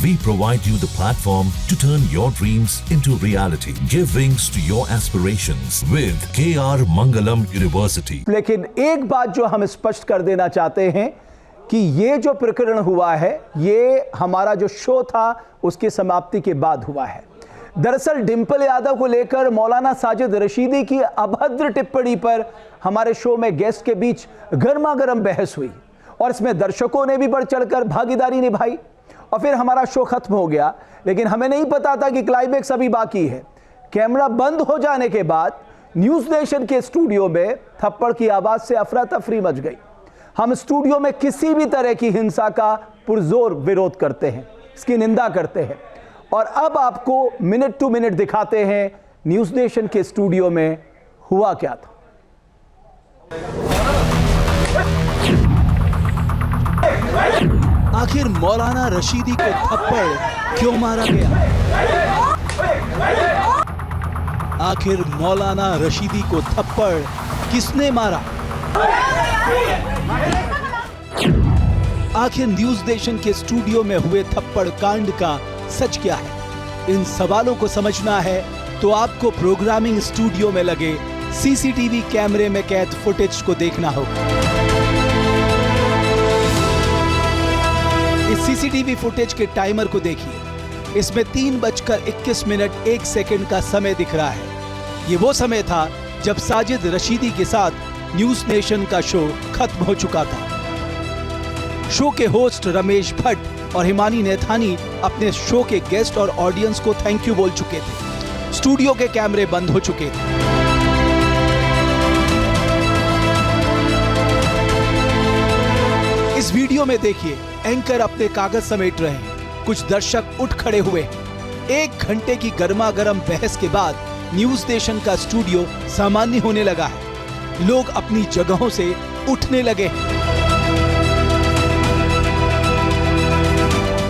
We provide you the platform to turn your dreams into reality. Give wings to your aspirations with KR Mangalam University. लेकिन एक बात जो हम स्पष्ट कर देना चाहते हैं कि ये जो प्रकरण हुआ है, ये हमारा जो शो था उसकी समाप्ति के बाद हुआ है। दरअसल डिंपल यादव को लेकर मौलाना साजिद रशीदी की अभद्र टिप्पणी पर हमारे शो में गेस्ट के बीच गर्मा गर्म बहस हुई और इसमें दर्शकों ने भी बढ़ चढ़कर भागीदारी निभाई और फिर हमारा शो खत्म हो गया। लेकिन हमें नहीं पता था कि क्लाइमैक्स अभी बाकी है। कैमरा बंद हो जाने के बाद न्यूज नेशन के स्टूडियो में थप्पड़ की आवाज से अफरा तफरी मच गई। हम स्टूडियो में किसी भी तरह की हिंसा का पुरजोर विरोध करते हैं, इसकी निंदा करते हैं और अब आपको मिनट टू मिनट दिखाते हैं न्यूज नेशन के स्टूडियो में हुआ क्या था। आखिर मौलाना रशीदी को थप्पड़ क्यों मारा गया? आखिर मौलाना रशीदी को थप्पड़ किसने मारा? आखिर न्यूज नेशन के स्टूडियो में हुए थप्पड़ कांड का सच क्या है? इन सवालों को समझना है तो आपको प्रोग्रामिंग स्टूडियो में लगे सीसीटीवी कैमरे में कैद फुटेज को देखना होगा। इस सीसीटीवी फुटेज के टाइमर को देखिए। इसमें 3:21 का समय दिख रहा है। ये वो समय था जब साजिद रशीदी के साथ न्यूज नेशन का शो खत्म हो चुका था। शो के होस्ट रमेश भट्ट और हिमानी नैथानी अपने शो के गेस्ट और ऑडियंस को थैंक यू बोल चुके थे। स्टूडियो के कैमरे बंद हो चुके थे। इस वीडियो में देखिए, एंकर अपने कागज समेट रहे हैं। कुछ दर्शक उठ खड़े हुए हैं। 1 घंटे की गर्मा गर्म बहस के बाद न्यूज नेशन का स्टूडियो सामान्य होने लगा है। लोग अपनी जगहों से उठने लगे हैं।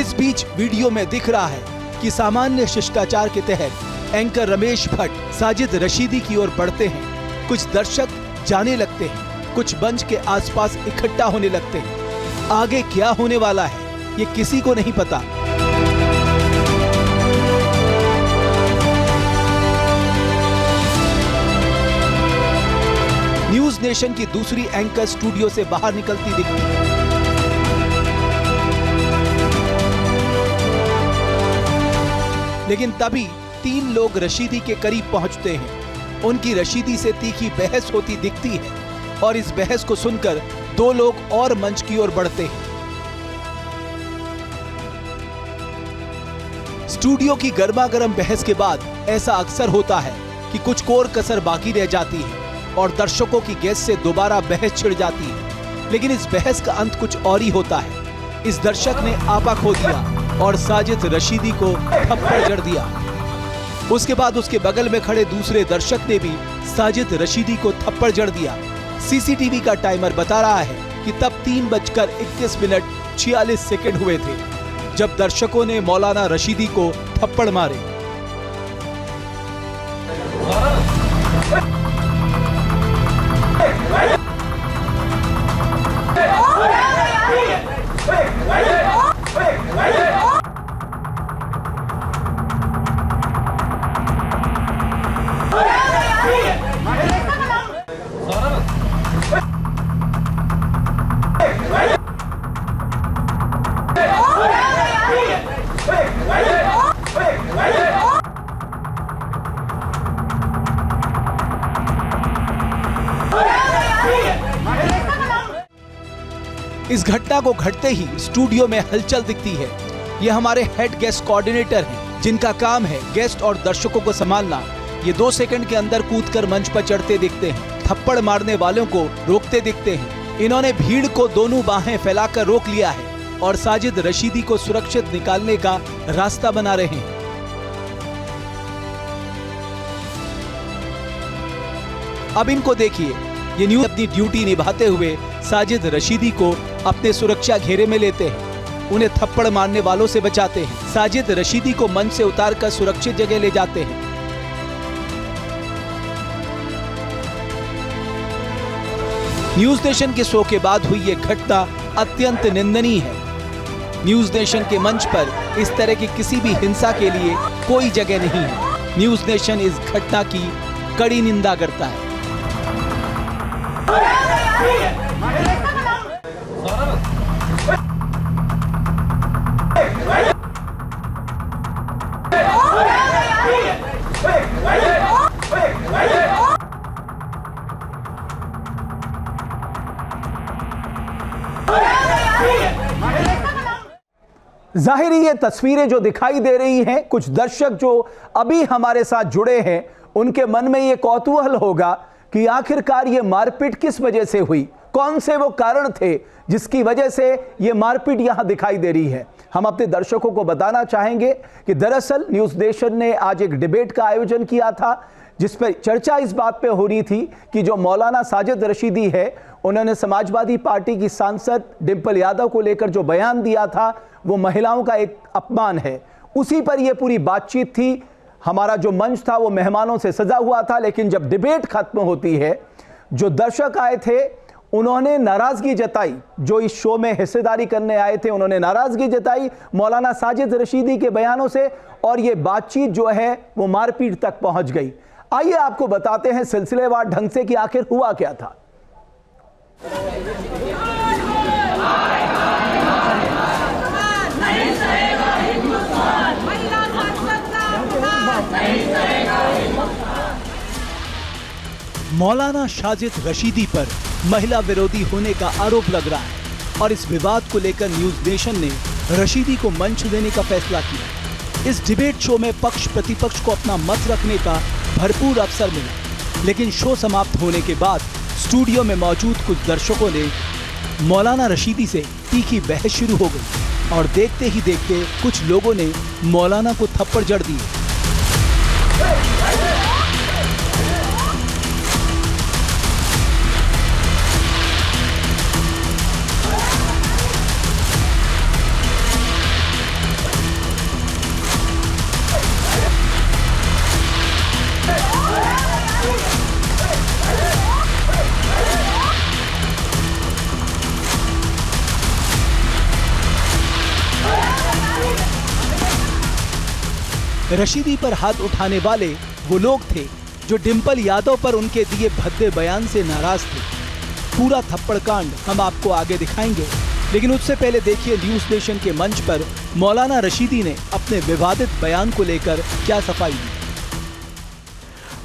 इस बीच वीडियो में दिख रहा है कि सामान्य शिष्टाचार के तहत एंकर रमेश भट्ट साजिद रशीदी की ओर बढ़ते हैं। कुछ दर्शक जाने लगते हैं, कुछ मंच के आसपास इकट्ठा होने लगते हैं। आगे क्या होने वाला है ये किसी को नहीं पता। न्यूज नेशन की दूसरी एंकर स्टूडियो से बाहर निकलती दिखती है। लेकिन तभी 3 लोग रशीदी के करीब पहुंचते हैं। उनकी रशीदी से तीखी बहस होती दिखती है और इस बहस को सुनकर 2 लोग और मंच की ओर बढ़ते हैं। स्टूडियो की गर्मा गर्म बहस के बाद ऐसा अक्सर होता है कि कुछ कोर कसर बाकी रह जाती है और दर्शकों की गेस्ट से दोबारा बहस छिड़ जाती है। लेकिन इस बहस का अंत कुछ और ही होता है। इस दर्शक ने आपा खो दिया और साजिद रशीदी को थप्पड़ जड़ दिया। उसके बाद उसके बगल में खड़े दूसरे दर्शक ने भी साजिद रशीदी को थप्पड़ जड़ दिया। सीसीटीवी का टाइमर बता रहा है कि तब 3:21 हुए थे जब दर्शकों ने मौलाना रशीदी को थप्पड़ मारे। इस घटना को घटते ही स्टूडियो में हलचल दिखती है। ये हमारे हेड गेस्ट कोऑर्डिनेटर हैं, जिनका काम है गेस्ट और दर्शकों को संभालना। ये 2 सेकंड के अंदर कूदकर मंच पर चढ़ते दिखते हैं, थप्पड़ मारने वालों को रोकते दिखते हैं। इन्होंने भीड़ को दोनों बाहें फैलाकर रोक लिया है और साजिद रशीदी को सुरक्षित निकालने का रास्ता बना रहे हैं। अब इनको देखिए, ये न्यूज अपनी ड्यूटी निभाते हुए साजिद रशीदी को अपने सुरक्षा घेरे में लेते हैं। उन्हें थप्पड़ मारने वालों से बचाते हैं। साजिद रशीदी को मंच से उतारकर सुरक्षित जगह ले जाते हैं। न्यूज नेशन के शो के बाद हुई ये घटना अत्यंत निंदनीय है। न्यूज नेशन के मंच पर इस तरह की किसी भी हिंसा के लिए कोई जगह नहीं है। न्यूज नेशन इस घटना की कड़ी निंदा करता है। जाहिर ये तस्वीरें जो दिखाई दे रही हैं, कुछ दर्शक जो अभी हमारे साथ जुड़े हैं उनके मन में ये कौतूहल होगा कि आखिरकार ये मारपीट किस वजह से हुई, कौन से वो कारण थे जिसकी वजह से ये मारपीट यहां दिखाई दे रही है। हम अपने दर्शकों को बताना चाहेंगे कि दरअसल न्यूज नेशन ने आज एक डिबेट का आयोजन किया था जिस पर चर्चा इस बात पे हो रही थी कि जो मौलाना साजिद रशीदी है उन्होंने समाजवादी पार्टी की सांसद डिंपल यादव को लेकर जो बयान दिया था वो महिलाओं का एक अपमान है। उसी पर यह पूरी बातचीत थी। हमारा जो मंच था वो मेहमानों से सजा हुआ था, लेकिन जब डिबेट खत्म होती है जो दर्शक आए थे उन्होंने नाराजगी जताई, जो इस शो में हिस्सेदारी करने आए थे उन्होंने नाराजगी जताई मौलाना साजिद रशीदी के बयानों से, और ये बातचीत जो है वो मारपीट तक पहुंच गई। आइए आपको बताते हैं सिलसिलेवार ढंग से कि आखिर हुआ क्या था। मौलाना साजिद रशीदी पर महिला विरोधी होने का आरोप लग रहा है और इस विवाद को लेकर न्यूज नेशन ने रशीदी को मंच देने का फैसला किया। इस डिबेट शो में पक्ष प्रतिपक्ष को अपना मत रखने का भरपूर अवसर मिला, लेकिन शो समाप्त होने के बाद स्टूडियो में मौजूद कुछ दर्शकों ने मौलाना रशीदी से तीखी बहस शुरू हो गई और देखते ही देखते कुछ लोगों ने मौलाना को थप्पड़ जड़ दिए। रशीदी पर हाथ उठाने वाले वो लोग थे जो डिंपल यादव पर उनके दिए भद्दे बयान से नाराज थे। पूरा थप्पड़ कांड हम आपको आगे दिखाएंगे, लेकिन उससे पहले देखिए न्यूज नेशन के मंच पर मौलाना रशीदी ने अपने विवादित बयान को लेकर क्या सफाई दी।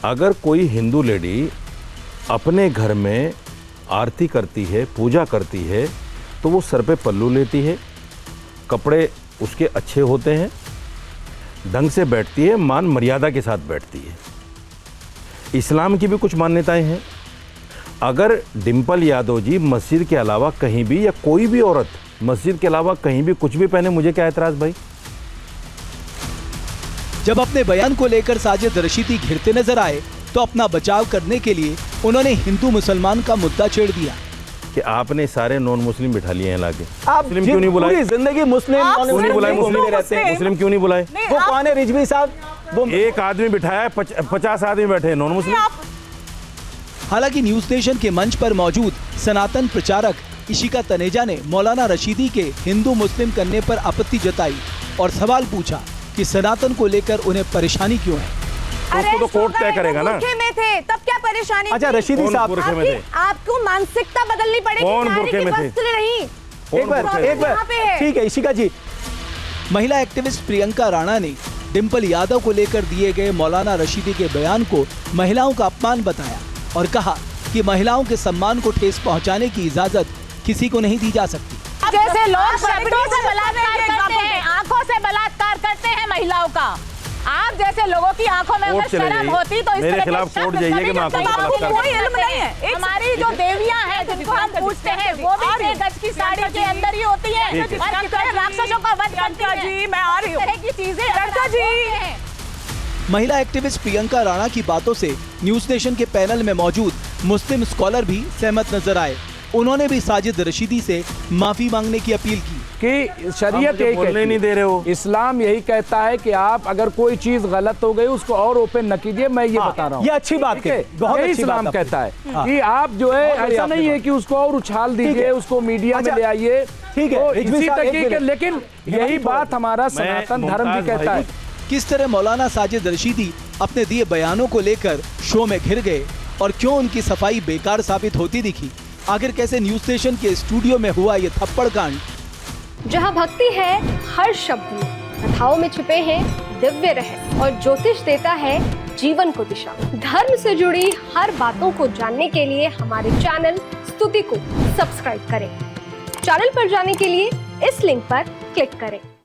अगर कोई हिंदू लेडी अपने घर में आरती करती है, पूजा करती है, तो वो सर पे पल्लू लेती है, कपड़े उसके अच्छे होते हैं, ढंग से बैठती है, मान मर्यादा के साथ बैठती है। इस्लाम की भी कुछ मान्यताएं हैं। अगर डिंपल यादव जी मस्जिद के अलावा कहीं भी या कोई भी औरत मस्जिद के अलावा कहीं भी कुछ भी पहने, मुझे क्या एतराज भाई। जब अपने बयान को लेकर साजिद रशीदी घिरते नजर आए तो अपना बचाव करने के लिए उन्होंने हिंदू मुसलमान का मुद्दा छेड़ दिया कि आपने सारे नॉन मुस्लिम बिठा लिए हैं लाके। आप मुस्लिम क्यों नहीं बुलाए? पूरी जिंदगी मुस्लिम क्यों नहीं बुलाए? मुस्लिम क्यों नहीं बुलाए? वो कौन है रिजवी साहब? वो एक आदमी बिठाया है, 50 आदमी बैठे हैं नॉन मुस्लिम। हालांकि न्यूज नेशन के मंच पर मौजूद सनातन प्रचारक इशिका तनेजा ने मौलाना रशीदी के हिंदू मुस्लिम करने पर आपत्ति जताई और सवाल पूछा कि सनातन को लेकर उन्हें परेशानी क्यों है। उसको तो कोर्ट तय करेगा ना। बुरखे में थे तब क्या परेशानी? अच्छा रशीदी साहब, बुरखे में थे? आपको मानसिकता बदलनी पड़ेगी। कौन बुरखे में थे? एक बार ठीक है इशिका जी। महिला एक्टिविस्ट प्रियंका राणा ने डिंपल यादव को लेकर दिए गए मौलाना रशीदी के बयान को महिलाओं का अपमान बताया और कहा कि महिलाओं के सम्मान को ठेस पहुंचाने की इजाजत किसी को नहीं दी जा सकती। जैसे लोग शब्दों से बलात्कार करते हैं, आंखों से बलात्कार करते हैं महिलाओं का, आप जैसे लोगों की आंखों में अगर शर्म होती तो इस मेरे तरह खिलाफ कोर्ट जाइए कि मैं आंखों का बलात्कार कोई इल्म नहीं है। हमारी जो देवियां हैं जिनको हम पूछते हैं वो भी 6 गज की साड़ी के अंदर ही होती है और किस तरह राक्षसों का वध करती है। जी मैं आ रही हूं। इस तरह की चीजें महिला एक्टिविस्ट प्रियंका राणा की बातों से न्यूज नेशन के पैनल में मौजूद मुस्लिम स्कॉलर भी सहमत नजर आए। उन्होंने भी साजिद रशीदी से माफी मांगने की अपील की कि शरीयत मुझे यही बोलने कहती नहीं दे रहे हो। इस्लाम यही कहता है कि आप अगर कोई चीज गलत हो गई उसको और ओपन न कीजिए। मैं ये बता रहा हूँ, ये अच्छी बात है, बहुत यही अच्छी इस्लाम बात कहता है हाँ। कि आप जो है बहुत बढ़िया ऐसा आपने नहीं है बात। कि उसको और उछाल दीजिए, है। उसको मीडिया में अच्छा, ले आइए। ठीक है, तो रिजवी इसी साहब, एक तरीके मिनट। लेकिन यही बात हमारा सनातन धर्म भी कहता है। किस तरह मौलाना साजिद रशीदी अपने दिए बयानों को लेकर शो में घिर गए और क्यों उनकी सफाई बेकार साबित होती दिखी, आखिर कैसे न्यूज स्टेशन के स्टूडियो में हुआ ये थप्पड़ कांड। जहाँ भक्ति है हर शब्द में, कथाओं में छुपे हैं दिव्य रहस्य और ज्योतिष देता है जीवन को दिशा। धर्म से जुड़ी हर बातों को जानने के लिए हमारे चैनल स्तुति को सब्सक्राइब करें। चैनल पर जाने के लिए इस लिंक पर क्लिक करें।